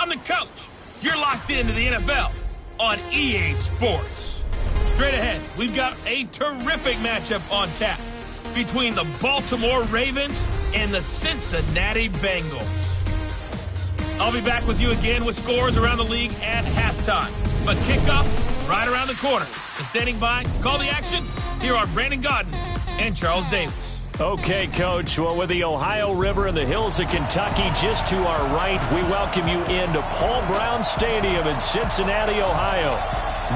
I'm the coach. You're locked into the NFL on EA Sports. Straight ahead, we've got a terrific matchup on tap between the Baltimore Ravens and the Cincinnati Bengals. I'll be back with you again with scores around the league at halftime. But kickoff right around the corner. And standing by to call the action, here are Brandon Gaudin and Charles Davis. Okay, Coach. Well, with the Ohio River and the hills of Kentucky just to our right, we welcome you into Paul Brown Stadium in Cincinnati, Ohio.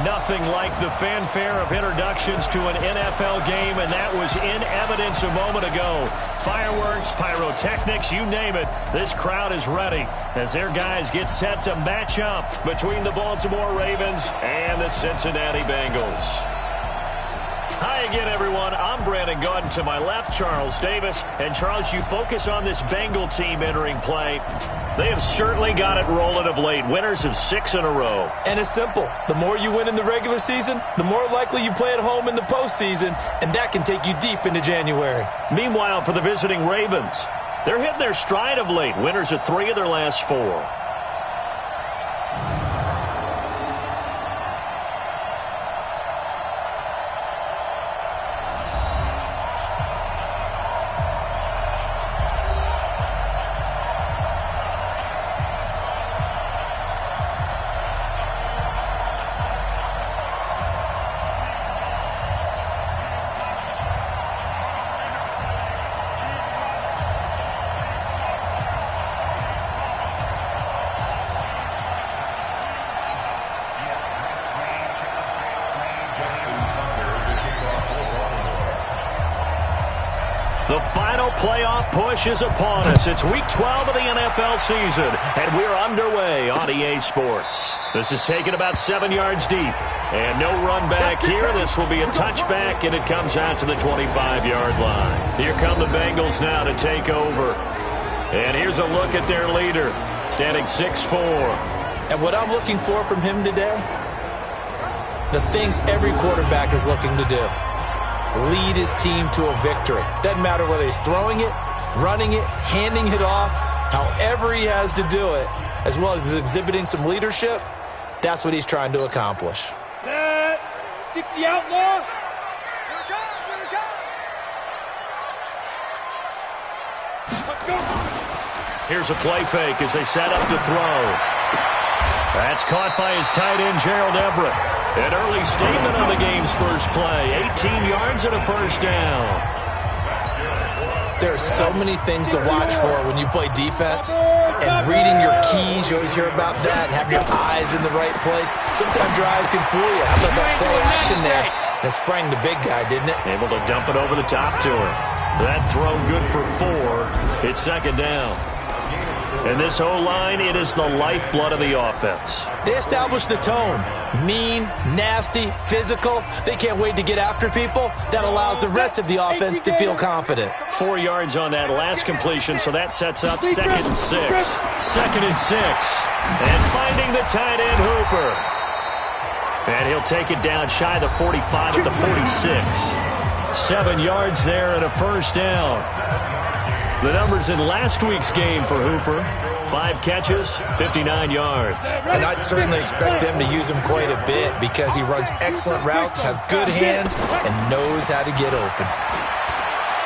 Nothing like the fanfare of introductions to an NFL game, and that was in evidence a moment ago. Fireworks, pyrotechnics, you name it. This crowd is ready as their guys get set to match up between the Baltimore Ravens and the Cincinnati Bengals. Hi again, everyone. I'm Brandon Gaudin. To my left, Charles Davis. And, Charles, you focus on this Bengal team entering play. They have certainly got it rolling of late. Winners of 6 in a row. And it's simple. The more you win in the regular season, the more likely you play at home in the postseason, and that can take you deep into January. Meanwhile, for the visiting Ravens, they're hitting their stride of late. Winners of 3 of their last 4. The final playoff push is upon us. It's Week 12 of the NFL season, and we're underway on EA Sports. This is taken about 7 yards deep, and no run back here. This will be a touchback, and it comes out to the 25-yard line. Here come the Bengals now to take over. And here's a look at their leader, standing 6'4". And what I'm looking for from him today, the things every quarterback is looking to do. Lead his team to a victory. Doesn't matter whether he's throwing it, running it, handing it off, however he has to do it, as well as exhibiting some leadership, that's what he's trying to accomplish. Set. 60 outlaw. Here it comes, here it comes. Let's go. Here's a play fake as they set up to throw. That's caught by his tight end, Gerald Everett. An early statement on the game's first play. 18 yards and a first down. There are so many things to watch for when you play defense. And reading your keys, you always hear about that. And having your eyes in the right place. Sometimes your eyes can fool you. How about that play action there? That sprang the big guy, didn't it? Able to dump it over the top to him. That throw good for 4. It's second down. And this O-line, it is the lifeblood of the offense. They establish the tone. Mean, nasty, physical. They can't wait to get after people. That allows the rest of the offense to feel confident. 4 yards on that last completion, so that sets up 2nd and 6. 2nd and 6. And finding the tight end, Hooper. And he'll take it down shy of the 45 at the 46. 7 yards there and a first down. The numbers in last week's game for Hooper. 5 catches, 59 yards. And I'd certainly expect them to use him quite a bit because he runs excellent routes, has good hands, and knows how to get open.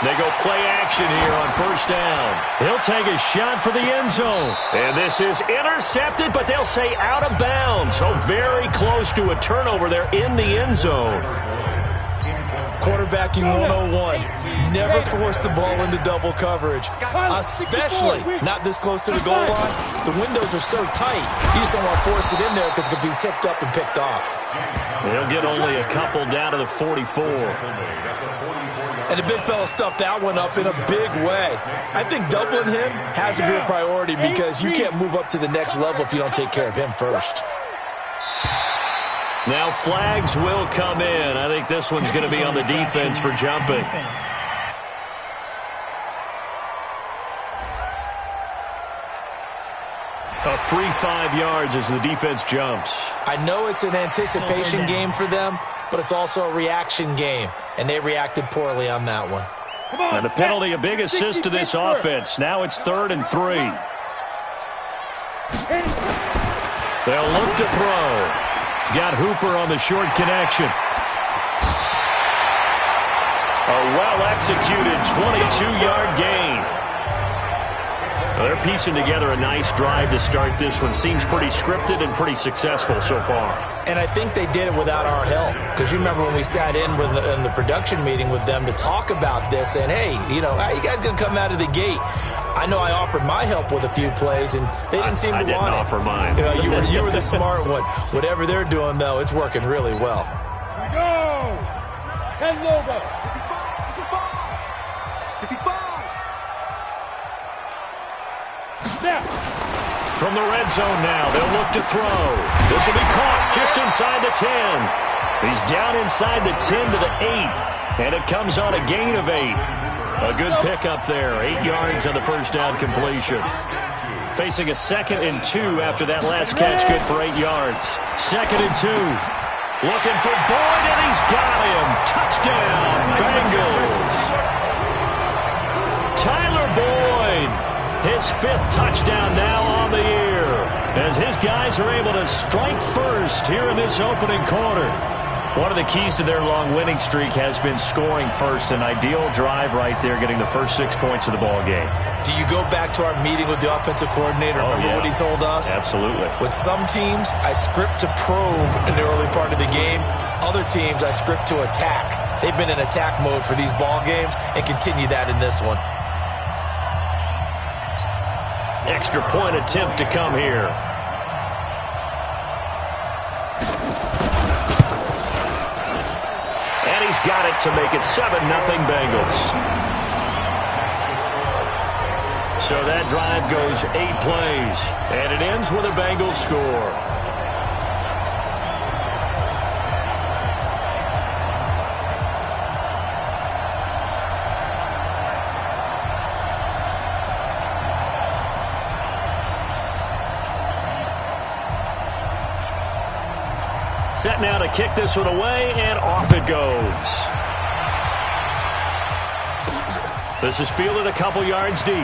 They go play action here on first down. He'll take a shot for the end zone. And this is intercepted, but they'll say out of bounds. So very close to a turnover there in the end zone. Quarterbacking 101. Never force the ball into double coverage, especially not this close to the goal line. The windows are so tight, you just don't want to force it in there because it could be tipped up and picked off. They'll get only a couple down to the 44. And the big fella stuffed that one up in a big way. I think doubling him has to be a priority because you can't move up to the next level if you don't take care of him first. Now flags will come in. I think this one's going to be on the defense for jumping. A free 5 yards as the defense jumps. I know it's an anticipation game for them, but it's also a reaction game, and they reacted poorly on that one. And the penalty, a big assist to this offense. Now it's 3rd and 3. They'll look to throw. He's got Hooper on the short connection. A well-executed 22-yard gain. They're piecing together a nice drive to start this one. Seems pretty scripted and pretty successful so far. And I think they did it without our help. Because you remember when we sat in the production meeting with them to talk about this, and hey, you know, how you guys going to come out of the gate? I know I offered my help with a few plays, and they didn't seem to want it. I didn't offer mine. You know, you were the smart one. Whatever they're doing, though, it's working really well. Here we go. 10 logo. Snap. From the red zone now, they'll look to throw. This will be caught just inside the 10. He's down inside the 10 to the 8, and it comes on a gain of 8. A good pickup there, 8 yards on the first down completion. Facing a 2nd and 2 after that last catch, good for 8 yards. 2nd and 2. Looking for Boyd, and he's got him. Touchdown, Bengals. Tyler Boyd, his 5th touchdown now on the year, as his guys are able to strike first here in this opening quarter. One of the keys to their long winning streak has been scoring first. An ideal drive right there, getting the first 6 points of the ball game. Do you go back to our meeting with the offensive coordinator? Remember what he told us? Absolutely. With some teams, I script to probe in the early part of the game. Other teams, I script to attack. They've been in attack mode for these ball games and continue that in this one. Extra point attempt to come here. And he's got it to make it 7-0 Bengals. So that drive goes 8 plays, and it ends with a Bengals score. Set now to kick this one away, and off it goes. This is fielded a couple yards deep.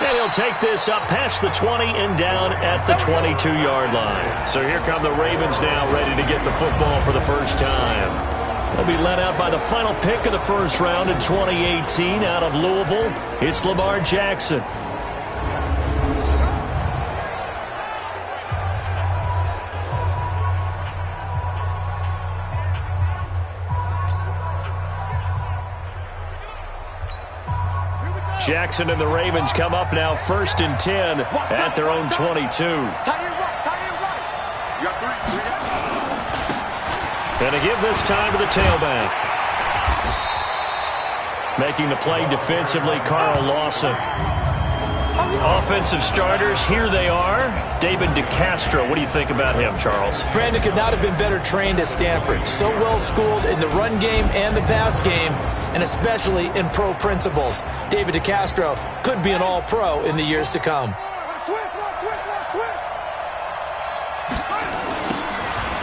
And he'll take this up past the 20 and down at the 22-yard line. So here come the Ravens now, ready to get the football for the first time. They'll be led out by the final pick of the first round in 2018 out of Louisville. It's Lamar Jackson. Jackson and the Ravens come up now 1st and 10 at their own 22. And to give this time to the tailback. Making the play defensively, Carl Lawson. Offensive starters, here they are. David DeCastro, what do you think about him, Charles? Brandon could not have been better trained at Stanford. So well schooled in the run game and the pass game, and especially in pro principles. David DeCastro could be an all-pro in the years to come.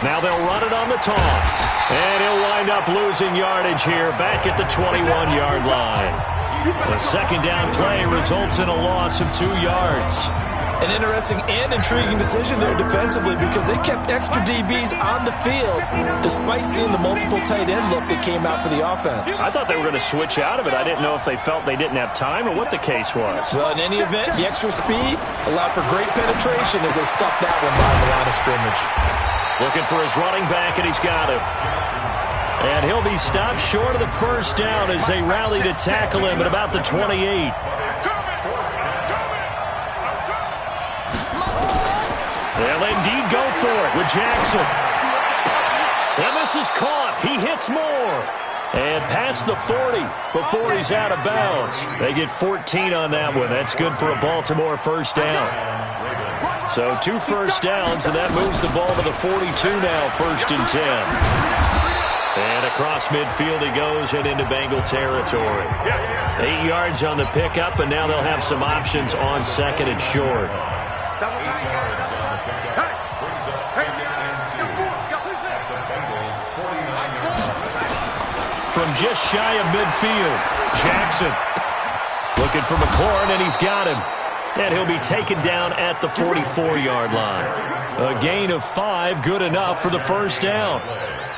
Now they'll run it on the toss. And he'll wind up losing yardage here back at the 21-yard line. The second down play results in a loss of 2 yards. An interesting and intriguing decision there defensively, because they kept extra DBs on the field despite seeing the multiple tight end look that came out for the offense. I thought they were going to switch out of it. I didn't know if they felt they didn't have time or what the case was. Well, in any event, the extra speed allowed for great penetration as they stuffed that one by the line of scrimmage. Looking for his running back, and he's got him. And he'll be stopped short of the first down as they rally to tackle him at about the 28. They'll indeed go for it with Jackson. And this is caught. He hits more. And past the 40 before he's out of bounds. They get 14 on that one. That's good for a Baltimore first down. So 2 first downs, and that moves the ball to the 42 now, 1st and 10. And across midfield he goes and into Bengal territory. 8 yards on the pickup, and now they'll have some options on 2nd and short. From just shy of midfield, Jackson looking for McLaurin, and he's got him. And he'll be taken down at the 44-yard line. A gain of 5, good enough for the first down.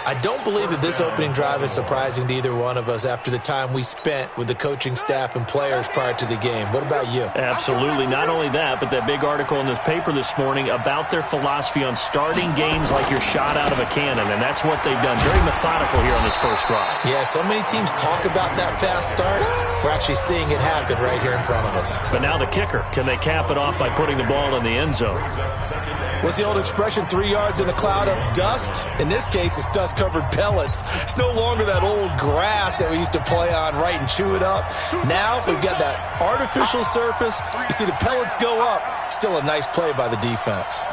I don't believe that this opening drive is surprising to either one of us after the time we spent with the coaching staff and players prior to the game. What about you? Absolutely. Not only that, but that big article in the paper this morning about their philosophy on starting games like you're shot out of a cannon, and that's what they've done. Very methodical here on this first drive. Yeah, so many teams talk about that fast start. We're actually seeing it happen right here in front of us. But now the kicker. Can they cap it off by putting the ball in the end zone? What's the old expression, 3 yards in a cloud of dust? In this case, it's dust-covered pellets. It's no longer that old grass that we used to play on, right, and chew it up. Now we've got that artificial surface. You see the pellets go up. Still a nice play by the defense.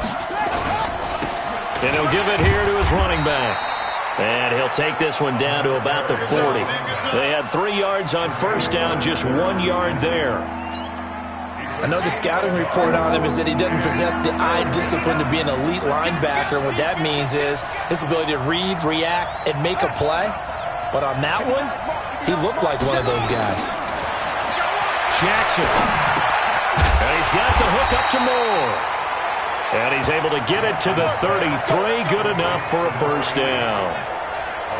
And he'll give it here to his running back. And he'll take this one down to about the 40. They had 3 yards on first down, just 1 yard there. I know the scouting report on him is that he doesn't possess the eye discipline to be an elite linebacker. And what that means is his ability to read, react, and make a play. But on that one, he looked like one of those guys. Jackson. And he's got the hook up to Moore. And he's able to get it to the 33. Good enough for a first down.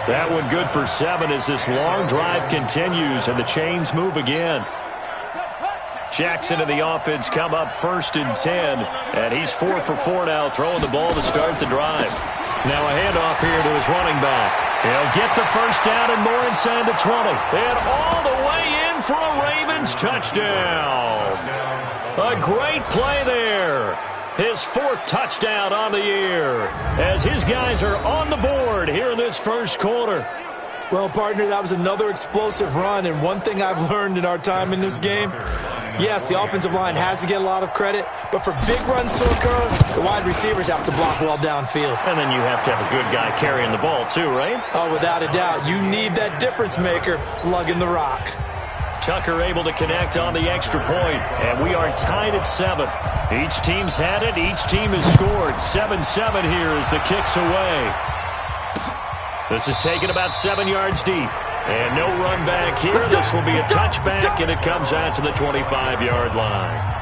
That one good for 7 as this long drive continues and the chains move again. Jackson and the offense come up 1st and 10, and he's 4 for 4 now, throwing the ball to start the drive. Now a handoff here to his running back. He'll get the first down and more inside the 20. And all the way in for a Ravens touchdown. A great play there. His 4th touchdown on the year as his guys are on the board here in this first quarter. Well, partner, that was another explosive run, and one thing I've learned in our time in this game, yes, the offensive line has to get a lot of credit, but for big runs to occur, the wide receivers have to block well downfield. And then you have to have a good guy carrying the ball too, right? Oh, without a doubt. You need that difference maker lugging the rock. Tucker able to connect on the extra point, and we are tied at 7. Each team's had it. Each team has scored. 7-7 here as the kick's away. This is taken about 7 yards deep. And no run back here. This will be a touchback, and it comes out to the 25-yard line.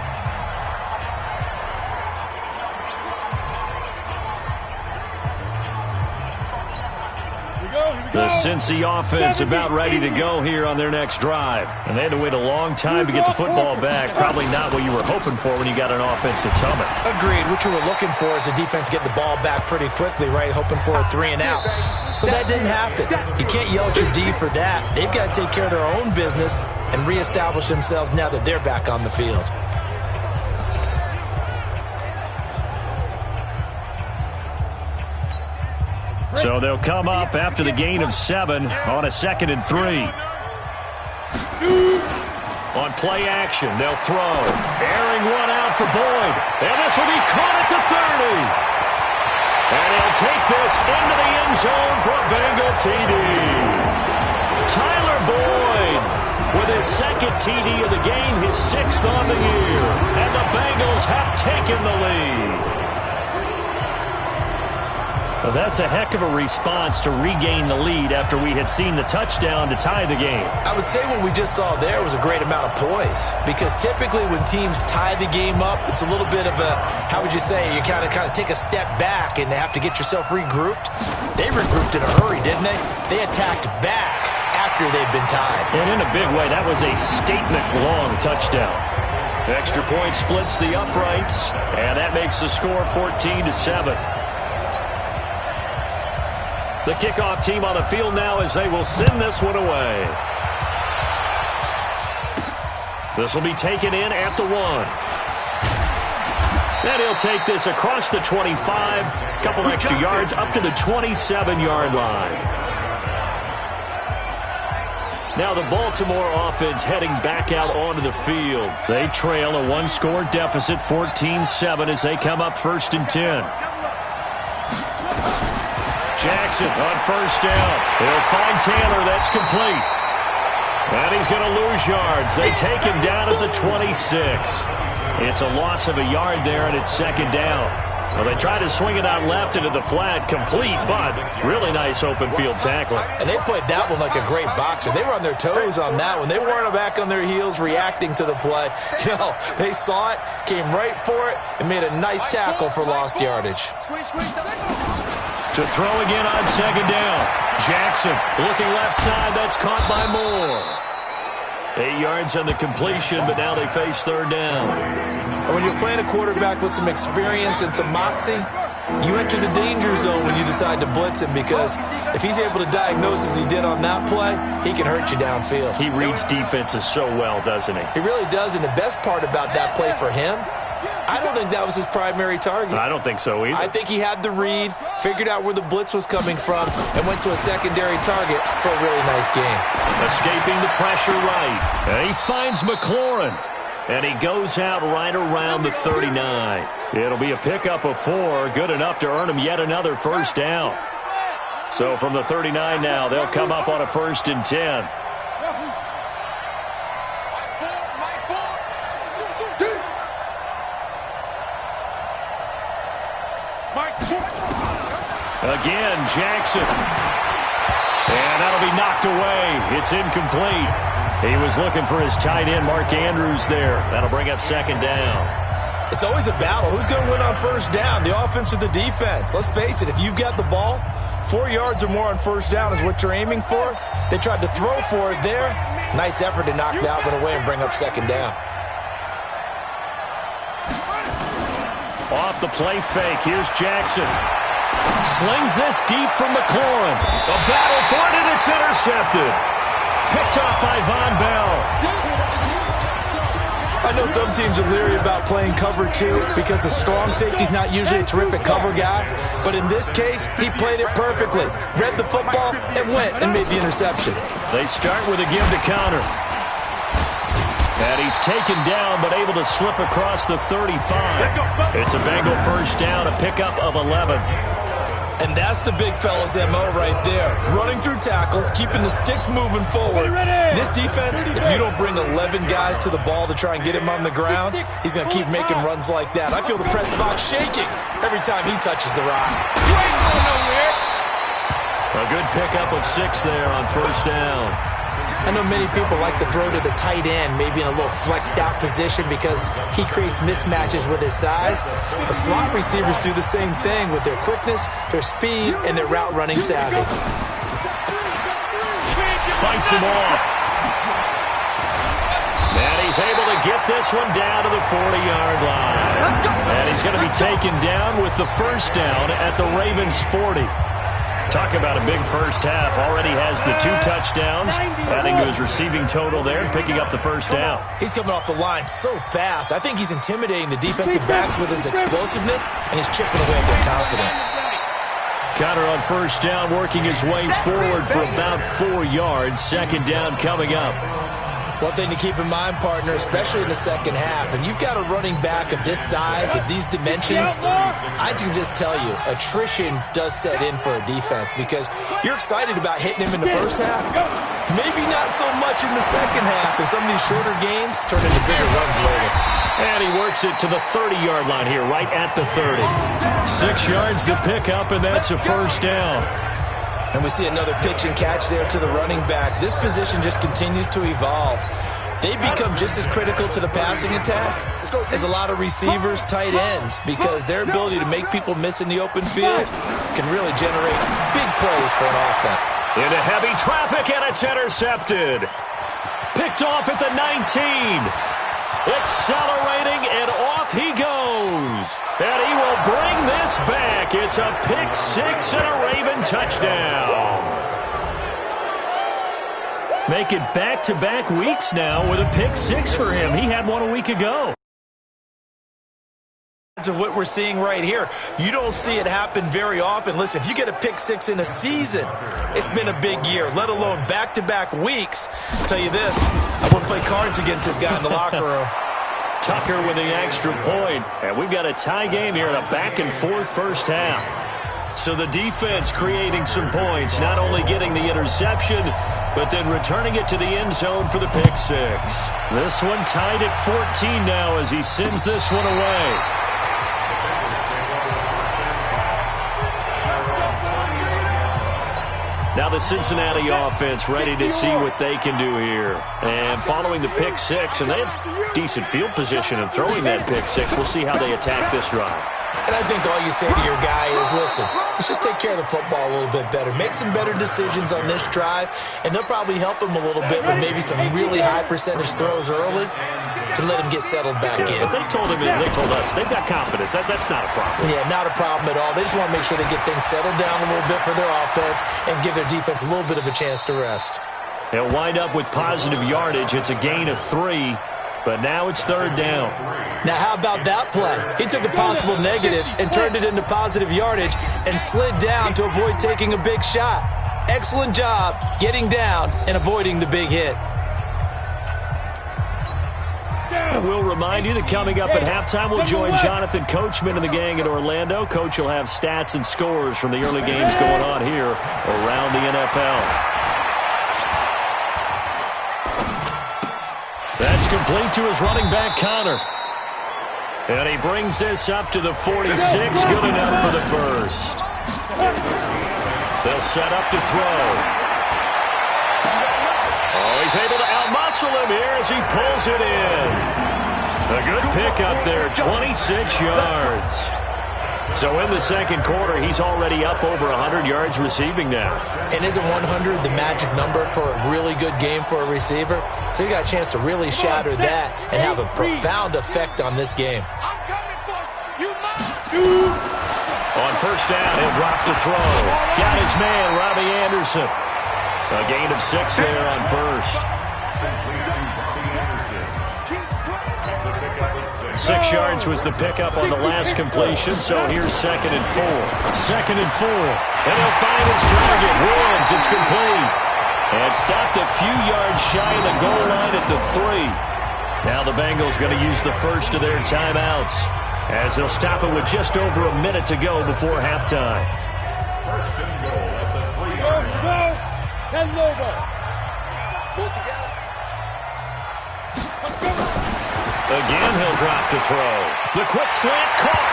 The Cincy offense about ready to go here on their next drive. And they had to wait a long time to get the football back. Probably not what you were hoping for when you got an offense that's humming. Agreed. What you were looking for is the defense getting the ball back pretty quickly, right? Hoping for a 3 and out. So that didn't happen. You can't yell at your D for that. They've got to take care of their own business and reestablish themselves now that they're back on the field. So they'll come up after the gain of 7 on a 2nd and 3. On play action, they'll throw. Airing one out for Boyd. And this will be caught at the 30. And he'll take this into the end zone for a Bengal TD. Tyler Boyd with his 2nd TD of the game, his 6th on the year. And the Bengals have taken the lead. Well, that's a heck of a response to regain the lead after we had seen the touchdown to tie the game. I would say what we just saw there was a great amount of poise, because typically when teams tie the game up, it's a little bit of a, how would you say, you kind of take a step back and have to get yourself regrouped. They regrouped in a hurry, didn't they? They attacked back after they'd been tied. And in a big way, that was a statement-long touchdown. Extra point splits the uprights, and that makes the score 14-7. The kickoff team on the field now as they will send this one away. This will be taken in at the 1. And he'll take this across the 25, a couple extra yards up to the 27-yard line. Now the Baltimore offense heading back out onto the field. They trail a 1-score deficit, 14-7 as they come up 1st and 10. Jackson on first down. He'll find Taylor. That's complete. And he's going to lose yards. They take him down at the 26. It's a loss of a yard there, and it's 2nd down. Well, they tried to swing it out left into the flat, complete, but really nice open field tackling. And they played that one like a great boxer. They were on their toes on that one. They weren't back on their heels reacting to the play. No, they saw it, came right for it, and made a nice tackle for lost yardage. To throw again on second down. Jackson looking left side. That's caught by Moore. 8 yards on the completion, but now they face third down. And when you're playing a quarterback with some experience and some moxie, you enter the danger zone when you decide to blitz him, because if he's able to diagnose as he did on that play, he can hurt you downfield. He reads defenses so well, doesn't he? He really does, and the best part about that play for him, I don't think that was his primary target. I don't think so either. I think he had the read, figured out where the blitz was coming from, and went to a secondary target for a really nice game. Escaping the pressure right. And he finds McLaurin. And he goes out right around the 39. It'll be a pickup of 4, good enough to earn him yet another first down. So from the 39 now, they'll come up on a 1st and 10. Again, Jackson. And that'll be knocked away. It's incomplete. He was looking for his tight end, Mark Andrews, there. That'll bring up second down. It's always a battle. Who's going to win on first down, the offense or the defense? Let's face it, if you've got the ball, 4 yards or more on first down is what you're aiming for. They tried to throw for it there. Nice effort to knock that one away and bring up second down. Off the play fake, here's Jackson. Slings this deep from McLaurin. A battle for it, and it's intercepted. Picked off by Von Bell. I know some teams are leery about playing cover 2 because the strong safety's not usually a terrific cover guy. But in this case, he played it perfectly. Read the football and went and made the interception. They start with a give to counter. And he's taken down but able to slip across the 35. It's a Bengal first down, a pickup of 11. And that's the big fella's MO right there. Running through tackles, keeping the sticks moving forward. This defense, if you don't bring 11 guys to the ball to try and get him on the ground, he's going to keep making runs like that. I feel the press box shaking every time he touches the rock. A good pickup of 6 there on first down. I know many people like to throw to the tight end, maybe in a little flexed out position because he creates mismatches with his size. But slot receivers do the same thing with their quickness, their speed, and their route running savvy. Fights him off. And he's able to get this one down to the 40-yard line. And he's going to be taken down with the first down at the Ravens' 40. Talk about a big first half. Already has the 2 touchdowns, adding to his receiving total there and picking up the first down. He's coming off the line so fast. I think he's intimidating the defensive backs with his explosiveness, and he's chipping away at their confidence. Counter on first down, working his way forward for about 4 yards. Second down coming up. One thing to keep in mind, partner, especially in the second half, and you've got a running back of this size, of these dimensions, I can just tell you, attrition does set in for a defense because you're excited about hitting him in the first half, maybe not so much in the second half, and some of these shorter gains turn into bigger runs later. And he works it to the 30-yard line here, right at the 30. 6 yards to pick up, and that's a first down. And we see another pitch and catch there to the running back. This position just continues to evolve. They become just as critical to the passing attack as a lot of receivers, tight ends, because their ability to make people miss in the open field can really generate big plays for an offense. Into heavy traffic, and it's intercepted. Picked off at the 19. Accelerating, and off he goes. And he will bring this back. It's a pick 6 and a Raven touchdown. Make it back-to-back weeks now with a pick 6 for him. He had one a week ago. Of what we're seeing right here. You don't see it happen very often. Listen, if you get a pick 6 in a season, it's been a big year, let alone back-to-back weeks. I'll tell you this, I wouldn't play cards against this guy in the locker room. Tucker with the extra point. And we've got a tie game here in a back-and-forth first half. So the defense creating some points, not only getting the interception, but then returning it to the end zone for the pick 6. This one tied at 14 now as he sends this one away. Now the Cincinnati offense ready to see what they can do here. And following the pick six, and they had decent field position in throwing that pick six. We'll see how they attack this drive. And I think all you say to your guy is, listen, let's just take care of the football a little bit better. Make some better decisions on this drive, and they'll probably help him a little bit with maybe some really high percentage throws early to let him get settled back in. But they told us, they've got confidence. That's not a problem. Yeah, not a problem at all. They just want to make sure they get things settled down a little bit for their offense and give their defense a little bit of a chance to rest. They'll wind up with positive yardage. It's a gain of 3, but now it's 3rd down. Now, how about that play? He took a possible negative and turned it into positive yardage and slid down to avoid taking a big shot. Excellent job getting down and avoiding the big hit. And we'll remind you that coming up at halftime, we'll join Jonathan Coachman and the gang in Orlando. Coach will have stats and scores from the early games going on here around the NFL. That's complete to his running back, Connor. And he brings this up to the 46. Good enough for the first. They'll set up to throw. Oh, he's able to outmuscle him here as he pulls it in. A good pickup there, 26 yards. So in the second quarter, he's already up over 100 yards receiving now. And isn't 100 the magic number for a really good game for a receiver? So he got a chance to really shatter that and have a profound effect on this game. On first down, he'll drop to throw. Got his man, Robbie Anderson. A gain of 6 there on first. 6 yards was the pickup on the last completion, so here's 2nd and 4. 2nd and 4. And he'll find his target. Woods, it's complete. And stopped a few yards shy of the goal line at the 3. Now the Bengals going to use the first of their timeouts, as they'll stop it with just over a minute to go before halftime. First and goal at the 3-yard line. And Lobo. Pull together. Again, he'll drop to throw. The quick slant caught.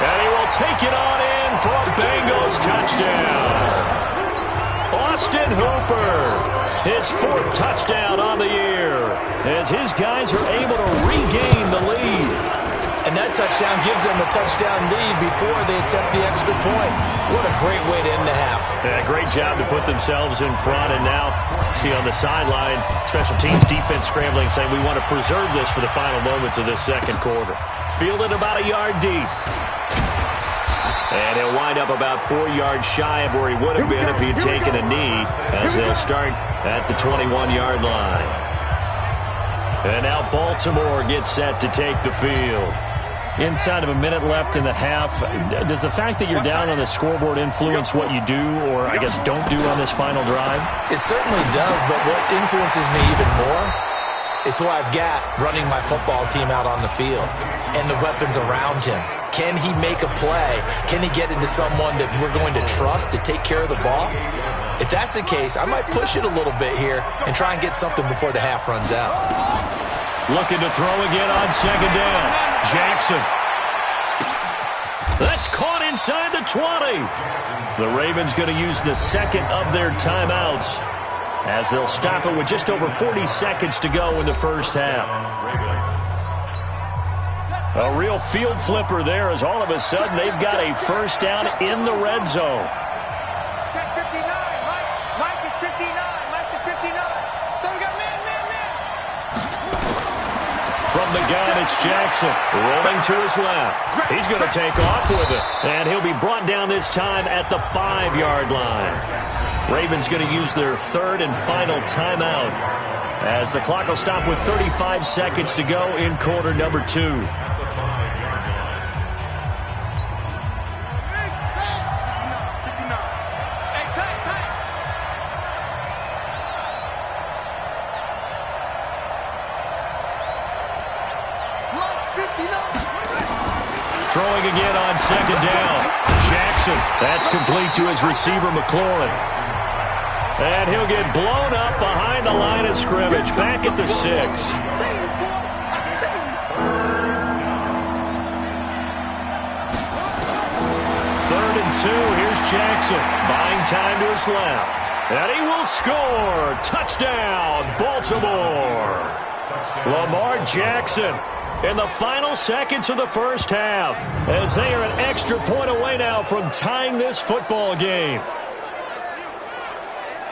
And he will take it on in for a Bengals touchdown. Austin Hooper, his 4th touchdown on the year, as his guys are able to regain the lead. And that touchdown gives them a touchdown lead before they attempt the extra point. What a great way to end the half. Yeah, great job to put themselves in front. And now, see on the sideline, special teams defense scrambling, saying we want to preserve this for the final moments of this second quarter. Fielded about a yard deep. And he'll wind up about 4 yards shy of where he would have been if he had taken a knee, as they'll start at the 21-yard line. And now Baltimore gets set to take the field. Inside of a minute left in the half, does the fact that you're down on the scoreboard influence what you do, or I guess don't do on this final drive? It certainly does, but what influences me even more is who I've got running my football team out on the field and the weapons around him. Can he make a play? Can he get into someone that we're going to trust to take care of the ball? If that's the case, I might push it a little bit here and try and get something before the half runs out. Looking to throw again on 2nd down. Jackson. That's caught inside the 20. The Ravens going to use the 2nd of their timeouts, as they'll stop it with just over 40 seconds to go in the first half. A real field flipper there, as all of a sudden they've got a first down in the red zone. Check 59. Mike is 59. Mike is 59. So we got man. From the gun, it's Jackson, rolling to his left. He's going to take off with it, and he'll be brought down this time at the 5-yard line. Ravens going to use their 3rd and final timeout, as the clock will stop with 35 seconds to go in quarter number 2. Throwing again on 2nd down. Jackson, that's complete to his receiver, McLaurin. And he'll get blown up behind the line of scrimmage, back at the 6. 3rd and 2, here's Jackson, buying time to his left. And he will score. Touchdown, Baltimore. Lamar Jackson in the final seconds of the first half, as they are an extra point away now from tying this football game. I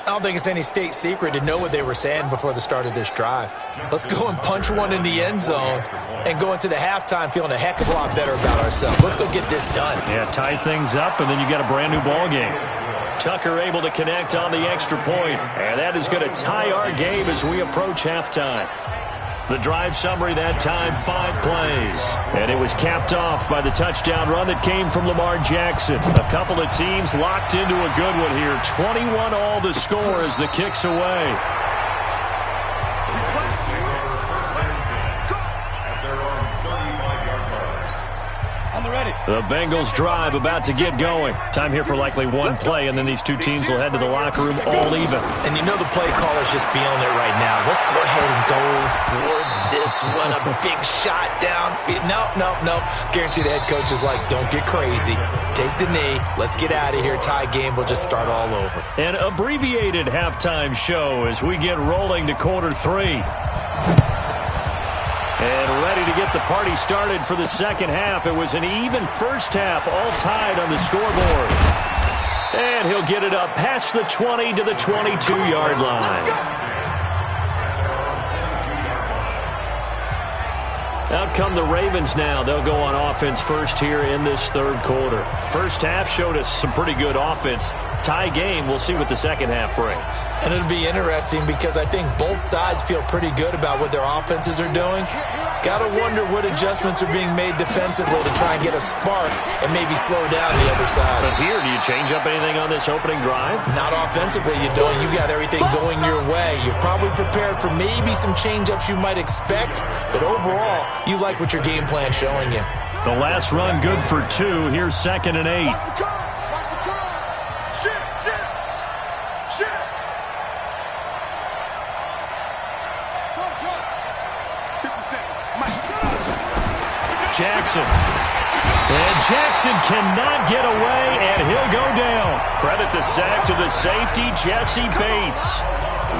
don't think it's any state secret to know what they were saying before the start of this drive. Let's go and punch one in the end zone and go into the halftime feeling a heck of a lot better about ourselves. Let's go get this done. Yeah, tie things up, and then you got a brand new ball game. Tucker able to connect on the extra point, and that is going to tie our game as we approach halftime. The drive summary that time, 5 plays. And it was capped off by the touchdown run that came from Lamar Jackson. A couple of teams locked into a good one here. 21 all the score as the kick's away. The Bengals drive about to get going. Time here for likely one play, and then these two teams will head to the locker room all even. And you know the play caller's just feeling it right now. Let's go ahead and go for this one. A big shot down. No. Guaranteed the head coach is like, don't get crazy. Take the knee. Let's get out of here. Tie game will just start all over. An abbreviated halftime show as we get rolling to quarter 3. And ready to get the party started for the second half. It was an even first half, all tied on the scoreboard. And he'll get it up past the 20 to the 22-yard line. Out come the Ravens now. They'll go on offense first here in this third quarter. First half showed us some pretty good offense. Tie game. We'll see what the second half brings. And it'll be interesting because I think both sides feel pretty good about what their offenses are doing. Got to wonder what adjustments are being made defensively to try and get a spark and maybe slow down the other side. But here, do you change up anything on this opening drive? Not offensively, you don't. You got everything going your way. You've probably prepared for maybe some change-ups you might expect, but overall, you like what your game plan's showing you. The last run good for 2. Here's 2nd and 8. Jackson. And Jackson cannot get away, and he'll go down. Credit the sack to the safety, Jesse Bates.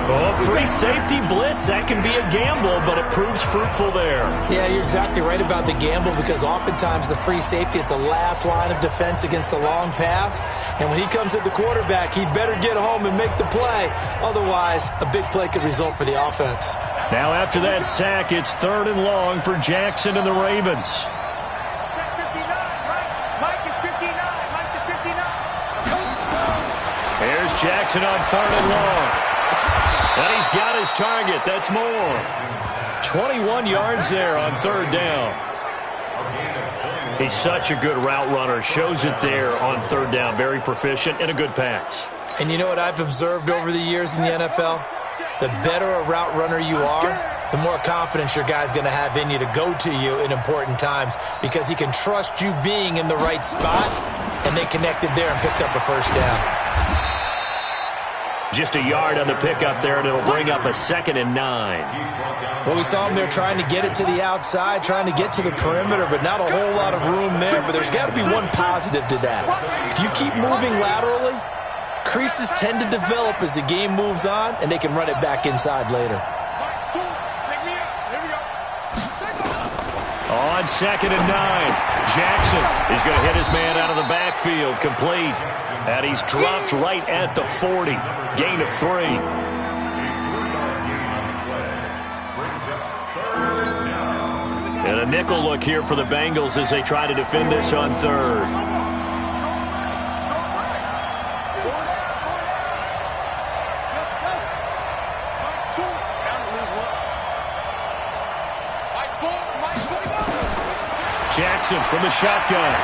Oh, free safety blitz, that can be a gamble, but it proves fruitful there. Yeah, you're exactly right about the gamble because oftentimes the free safety is the last line of defense against a long pass. And when he comes at the quarterback, he'd better get home and make the play. Otherwise, a big play could result for the offense. Now after that sack, it's 3rd and long for Jackson and the Ravens. Here's Jackson on 3rd and long. And he's got his target. That's more. 21 yards there on 3rd down. He's such a good route runner. Shows it there on 3rd down. Very proficient and a good pass. And you know what I've observed over the years in the NFL? The better a route runner you are, the more confidence your guy's going to have in you to go to you in important times because he can trust you being in the right spot, and they connected there and picked up a 1st down. Just a yard on the pickup there, and it'll bring up a 2nd and 9. Well, we saw him there trying to get it to the outside, trying to get to the perimeter, but not a whole lot of room there. But there's got to be one positive to that. If you keep moving laterally, creases tend to develop as the game moves on, and they can run it back inside later. On 2nd and 9, Jackson is going to hit his man out of the backfield, complete. And he's dropped right at the 40. Gain of 3. And a nickel look here for the Bengals as they try to defend this on 3rd. Jackson from the shotgun.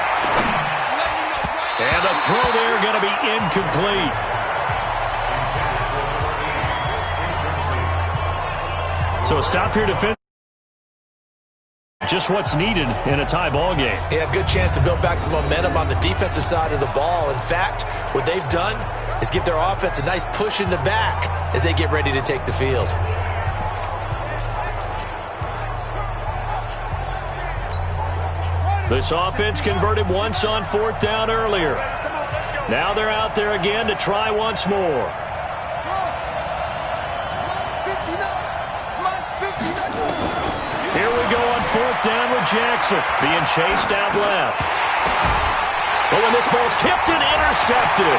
And the throw there going to be incomplete. So a stop here defense. Just what's needed in a tie ball game. Yeah, good chance to build back some momentum on the defensive side of the ball. In fact, what they've done is give their offense a nice push in the back as they get ready to take the field. This offense converted once on 4th down earlier. Now they're out there again to try once more. fourth down with Jackson being chased out left. But when this ball's tipped and intercepted.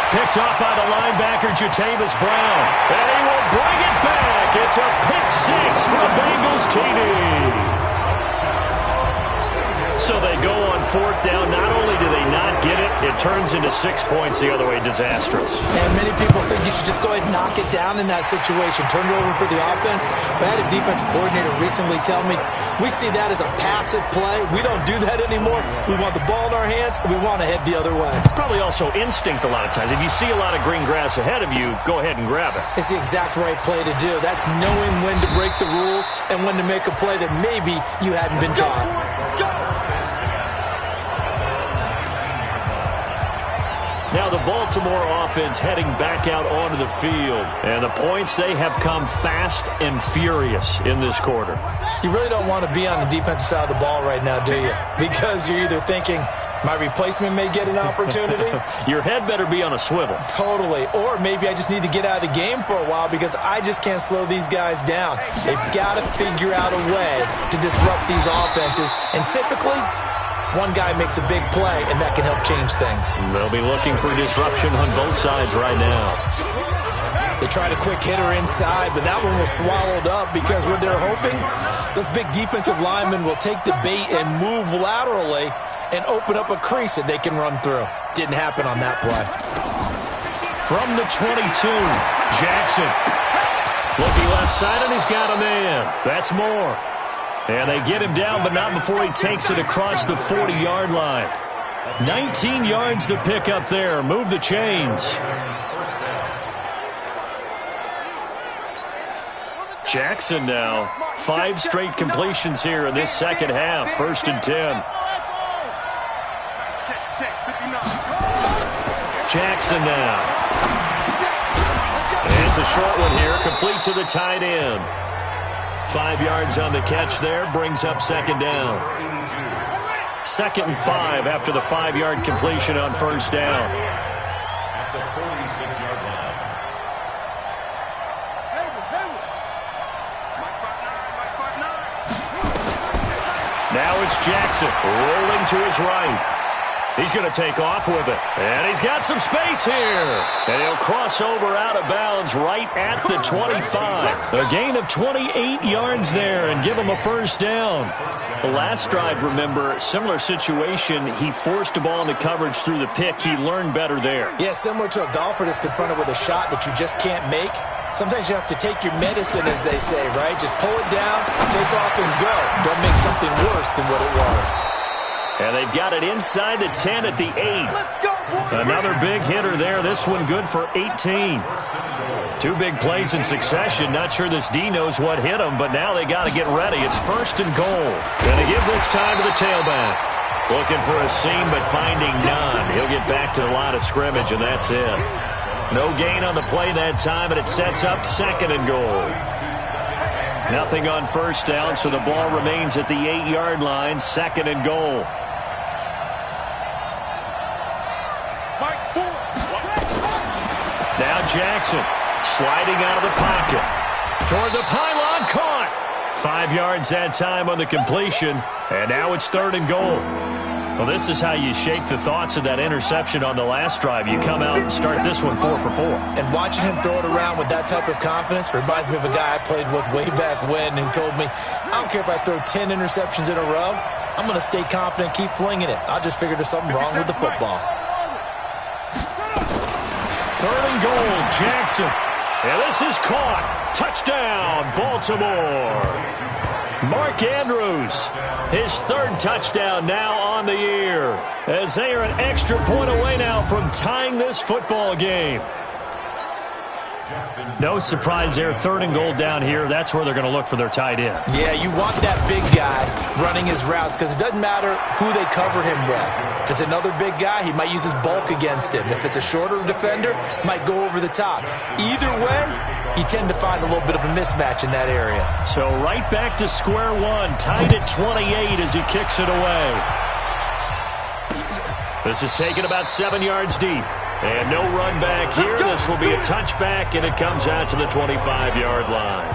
Picked off by the linebacker, Jatavis Brown. And he will bring it back. It's a pick six for the Bengals TD. So they go on fourth down. Not only do they not get it, it turns into 6 points the other way. Disastrous. And many people think you should just go ahead and knock it down in that situation. Turn it over for the offense. But I had a defensive coordinator recently tell me, we see that as a passive play. We don't do that anymore. We want the ball in our hands, and we want to head the other way. Probably also instinct a lot of times. If you see a lot of green grass ahead of you, go ahead and grab it. It's the exact right play to do. That's knowing when to break the rules and when to make a play that maybe you hadn't been taught. Now the Baltimore offense heading back out onto the field. And the points, they have come fast and furious in this quarter. You really don't want to be on the defensive side of the ball right now, do you? Because you're either thinking, my replacement may get an opportunity. Your head better be on a swivel. Totally. Or maybe I just need to get out of the game for a while because I just can't slow these guys down. They've got to figure out a way to disrupt these offenses. And typically, one guy makes a big play, and that can help change things. They'll be looking for disruption on both sides right now. They tried a quick hitter inside, but that one was swallowed up because what they're hoping, those big defensive linemen will take the bait and move laterally and open up a crease that they can run through. Didn't happen on that play. From the 22, Jackson. Looking left side, and he's got a man. That's more. And they get him down, but not before he takes it across the 40-yard line. 19 yards to pick up there. Move the chains. Jackson now. 5 straight completions here in this second half. 1st and 10. Jackson now. And it's a short one here, complete to the tight end. 5 yards on the catch there, brings up 2nd down. 2nd and 5 after the 5-yard completion on 1st down. At the 46-yard line. Now it's Jackson rolling to his right. He's going to take off with it. And he's got some space here. And he'll cross over out of bounds right at the 25. A gain of 28 yards there and give him a 1st down. The last drive, remember, similar situation. He forced a ball into coverage through the pick. He learned better there. Yeah, similar to a golfer that's confronted with a shot that you just can't make. Sometimes you have to take your medicine, as they say, right? Just pull it down, take off, and go. Don't make something worse than what it was. And they've got it inside the 10 at the 8. Another big hitter there. This one good for 18. 2 big plays in succession. Not sure this D knows what hit him, but now they got to get ready. It's 1st and goal. Going to give this time to the tailback. Looking for a seam, but finding none. He'll get back to the line of scrimmage, and that's it. No gain on the play that time, and it sets up 2nd and goal. Nothing on 1st down, so the ball remains at the 8-yard line. 2nd and goal. Now Jackson sliding out of the pocket. Toward the pylon, caught. 5 yards that time on the completion. And now it's 3rd and goal. Well, this is how you shake the thoughts of that interception on the last drive. You come out and start this one 4 for 4. And watching him throw it around with that type of confidence reminds me of a guy I played with way back when who told me, I don't care if I throw 10 interceptions in a row. I'm going to stay confident, keep flinging it. I just figured there's something wrong with the football. 3rd and goal, Jackson. And this is caught. Touchdown, Baltimore. Mark Andrews, his 3rd touchdown now on the year, as they are an extra point away now from tying this football game. No surprise there, 3rd and goal down here. That's where they're going to look for their tight end. Yeah, you want that big guy running his routes because it doesn't matter who they cover him with. If it's another big guy, he might use his bulk against him. If it's a shorter defender, might go over the top. Either way, you tend to find a little bit of a mismatch in that area. So right back to square one, tied at 28 as he kicks it away. This is taken about 7 yards deep. And no run back here. This will be a touchback, and it comes out to the 25-yard line.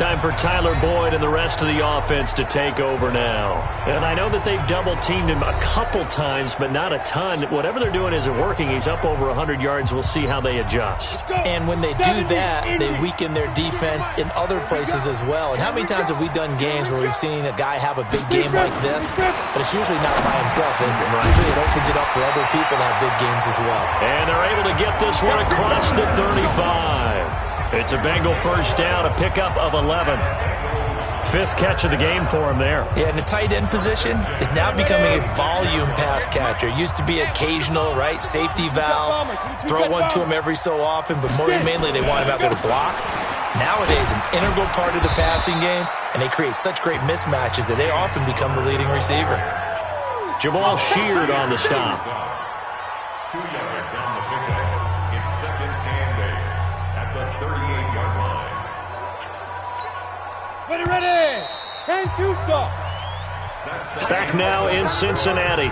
Time for Tyler Boyd and the rest of the offense to take over now. And I know that they've double-teamed him a couple times, but not a ton. Whatever they're doing isn't working. He's up over 100 yards. We'll see how they adjust. And when they do that, they weaken their defense in other places as well. And how many times have we done games where we've seen a guy have a big game like this, but it's usually not by himself, is it? Right. Usually it opens it up for other people to have big games as well. And they're able to get this one across the 35. It's a Bengal first down, a pickup of 11. Fifth catch of the game for him there. Yeah, and the tight end position is now becoming a volume pass catcher. It used to be occasional, right? Safety valve, throw one to him every so often, but more mainly they want him out there to block. Nowadays, an integral part of the passing game, and they create such great mismatches that they often become the leading receiver. Jamal Sheard on the stop. 2 yards on the pickup. It's second and 8 at the 38-yard line. Ready! Train Tucson. Back now in Cincinnati.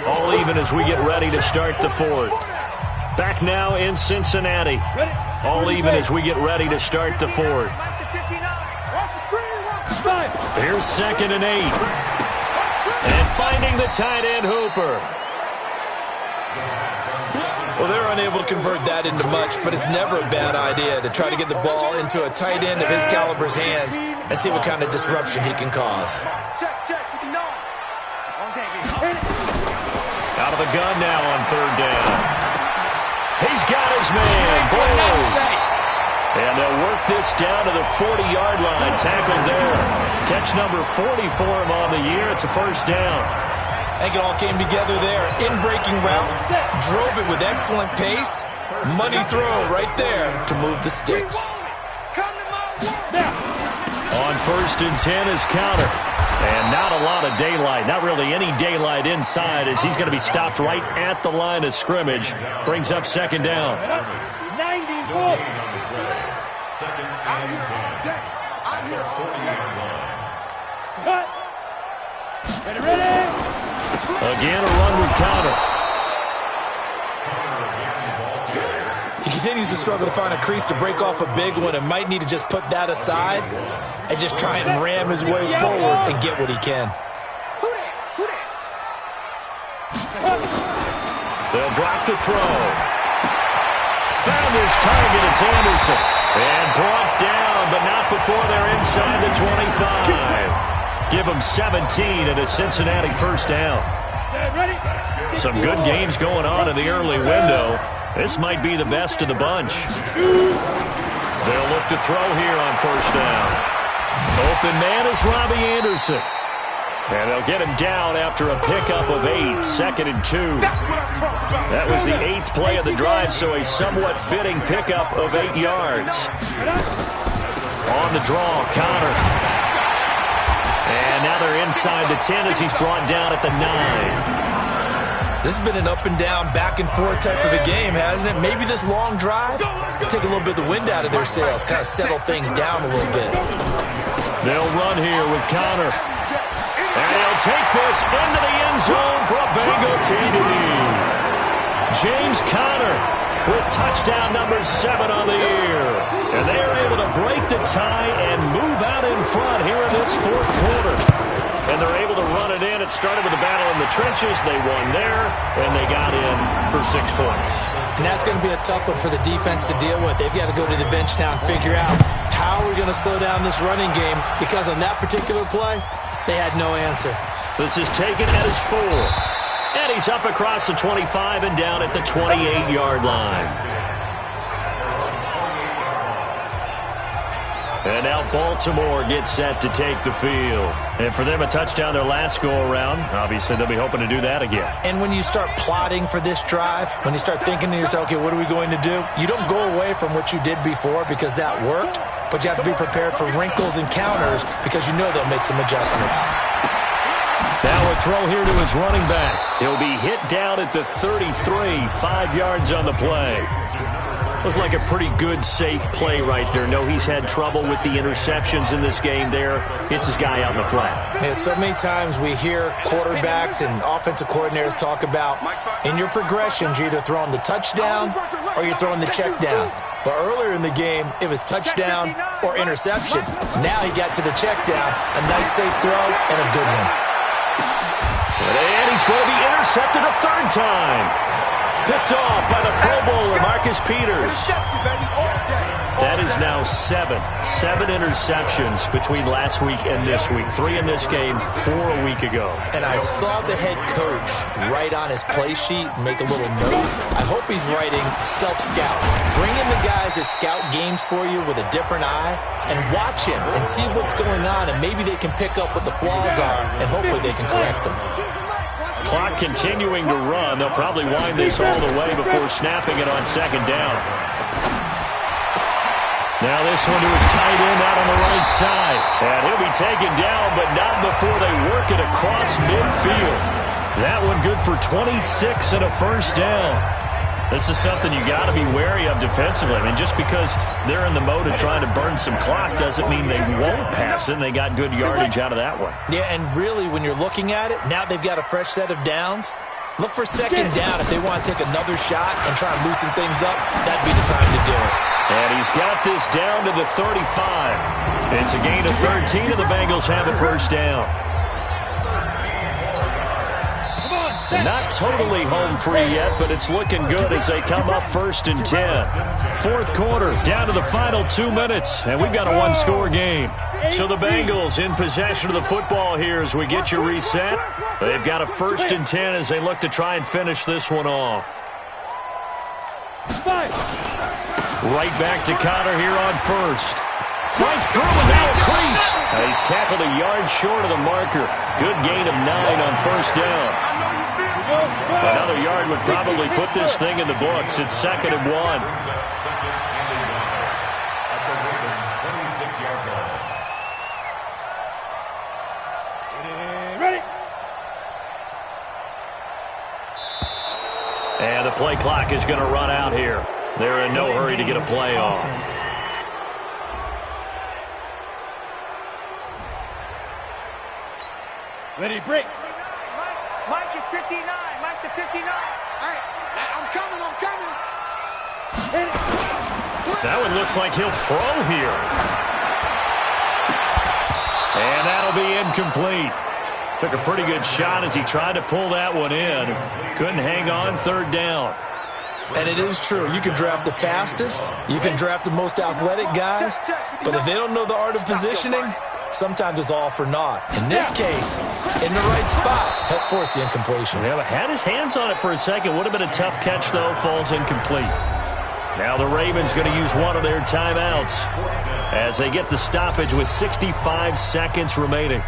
All even as we get ready to start the fourth. Back now in Cincinnati. All even as we get ready to start the fourth. Here's second and 8. And finding the tight end Hooper. Well, they're unable to convert that into much, but it's never a bad idea to try to get the ball into a tight end of his caliber's hands and see what kind of disruption he can cause. Out of the gun now on third down. He's got his man. Boyd. And they'll work this down to the 40-yard line. Tackled there. Catch number 40 for him on the year. It's a first down. I think it all came together there. In-breaking route, drove it with excellent pace. Money throw right there to move the sticks. On first and 10 is Counter. And not a lot of daylight. Not really any daylight inside as he's going to be stopped right at the line of scrimmage. Brings up second down. 94. Second and 10 at the 40-yard line. Ready? Again, a run with Counter. He continues to struggle to find a crease to break off a big one and might need to just put that aside and just try and ram his way forward and get what he can. They'll drop the throw. Found his target. It's Anderson. And brought down, but not before they're inside the 25. Give them 17 and a Cincinnati first down. Some good games going on in the early window. This might be the best of the bunch. They'll look to throw here on first down. Open man is Robbie Anderson. And they'll get him down after a pickup of 8, second and 2. That was the 8th play of the drive, so a somewhat fitting pickup of 8 yards. On the draw, Connor. And now they're inside the 10 as he's brought down at the 9. This has been an up and down, back and forth type of a game, hasn't it? Maybe this long drive will take a little bit of the wind out of their sails, kind of settle things down a little bit. They'll run here with Connor. And he'll take this into the end zone for a Bengal TD. James Conner with touchdown number 7 on the year. And they are able to break the tie and move out in front here in this fourth quarter. And they're able to run it in. It started with a battle in the trenches. They won there, and they got in for 6 points. And that's going to be a tough one for the defense to deal with. They've got to go to the bench now and figure out how we're going to slow down this running game, because on that particular play, they had no answer. This is taken at his 4. And he's up across the 25 and down at the 28-yard line. And now Baltimore gets set to take the field. And for them, a touchdown their last go-around. Obviously, they'll be hoping to do that again. And when you start plotting for this drive, when you start thinking to yourself, okay, what are we going to do? You don't go away from what you did before because that worked, but you have to be prepared for wrinkles and counters because you know they'll make some adjustments. Now a throw here to his running back. He'll be hit down at the 33, 5 yards on the play. Looked like a pretty good, safe play right there. No, he's had trouble with the interceptions in this game there. Hits his guy out in the flat. Yeah, so many times we hear quarterbacks and offensive coordinators talk about in your progressions, you're either throwing the touchdown or you're throwing the check down. But earlier in the game, it was touchdown or interception. Now he got to the check down. A nice safe throw and a good one. And he's going to be intercepted a third time. Picked off by the Pro Bowler, Marcus Peters. That is now seven interceptions between last week and this week. 3 in this game, 4 a week ago. And I saw the head coach write on his play sheet, make a little note. I hope he's writing self-scout. Bring in the guys that scout games for you with a different eye and watch him and see what's going on, and maybe they can pick up what the flaws are, and hopefully they can correct them. Clock continuing to run. They'll probably wind this all the way before snapping it on second down. Now this one to his tight end out on the right side. And he'll be taken down, but not before they work it across midfield. That one good for 26 and a first down. This is something you got to be wary of defensively. I mean, just because they're in the mode of trying to burn some clock doesn't mean they won't pass it. And they got good yardage out of that one. Yeah, and really, when you're looking at it, now they've got a fresh set of downs. Look for second down if they want to take another shot and try and loosen things up. That'd be the time to do it. And he's got this down to the 35. It's a gain of 13, and the Bengals have a first down. Not totally home free yet, but it's looking good as they come up 1st and 10. Fourth quarter, down to the final 2 minutes, and we've got a one-score game. So the Bengals in possession of the football here as we get you reset. They've got a 1st and 10 as they look to try and finish this one off. Right back to Connor here on first. Fights through and now a crease. He's tackled a yard short of the marker. Good gain of 9 on first down. Another yard would probably put this thing in the books. It's 2nd and 1. Ready. And the play clock is going to run out here. They're in no hurry to get a play off. Ready, break. Mike is 59. Mike the 59. Hey, I'm coming. That one looks like he'll throw here. And that'll be incomplete. Took a pretty good shot as he tried to pull that one in. Couldn't hang on, 3rd down. And it is true. You can draft the fastest. You can draft the most athletic guys. But if they don't know the art of positioning, sometimes it's all for naught. In this case, in the right spot, helped force the incompletion. Yeah, had his hands on it for a second. Would have been a tough catch, though. Falls incomplete. Now the Ravens going to use one of their timeouts as they get the stoppage with 65 seconds remaining.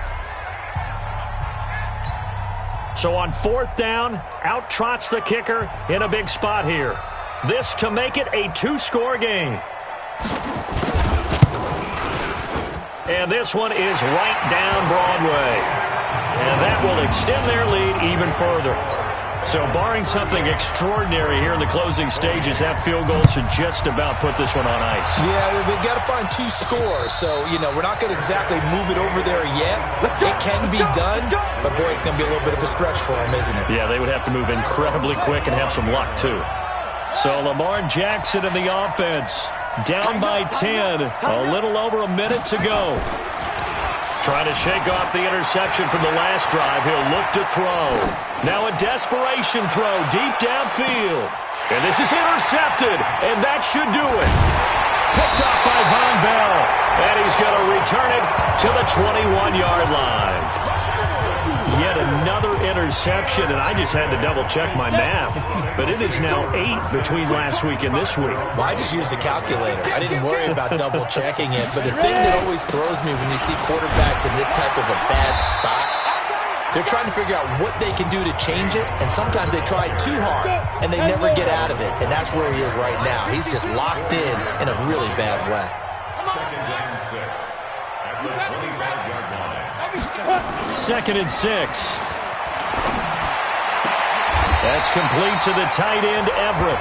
So on 4th down, out trots the kicker in a big spot here. This to make it a 2-score game. And this one is right down Broadway. And that will extend their lead even further. So barring something extraordinary here in the closing stages, that field goal should just about put this one on ice. Yeah, they've got to find 2 scores. So, we're not going to exactly move it over there yet. It can be done, but boy, it's going to be a little bit of a stretch for them, isn't it? Yeah, they would have to move incredibly quick and have some luck, too. So Lamar Jackson in the offense. Down by 10. A little over a minute to go. Trying to shake off the interception from the last drive. He'll look to throw. Now a desperation throw deep downfield. And this is intercepted. And that should do it. Picked up by Von Bell. And he's going to return it to the 21-yard line. Yet another interception, and I just had to double-check my math. But it is now 8 between last week and this week. Well, I just used a calculator. I didn't worry about double-checking it. But the thing that always throws me when you see quarterbacks in this type of a bad spot, they're trying to figure out what they can do to change it, and sometimes they try too hard, and they never get out of it. And that's where he is right now. He's just locked in a really bad way. 2nd and 6 at the 25-yard line. 2nd and 6. That's complete to the tight end, Everett.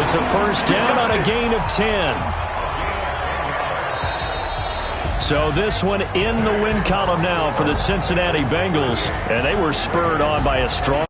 It's a first down on a gain of 10. So this one in the win column now for the Cincinnati Bengals, and they were spurred on by a strong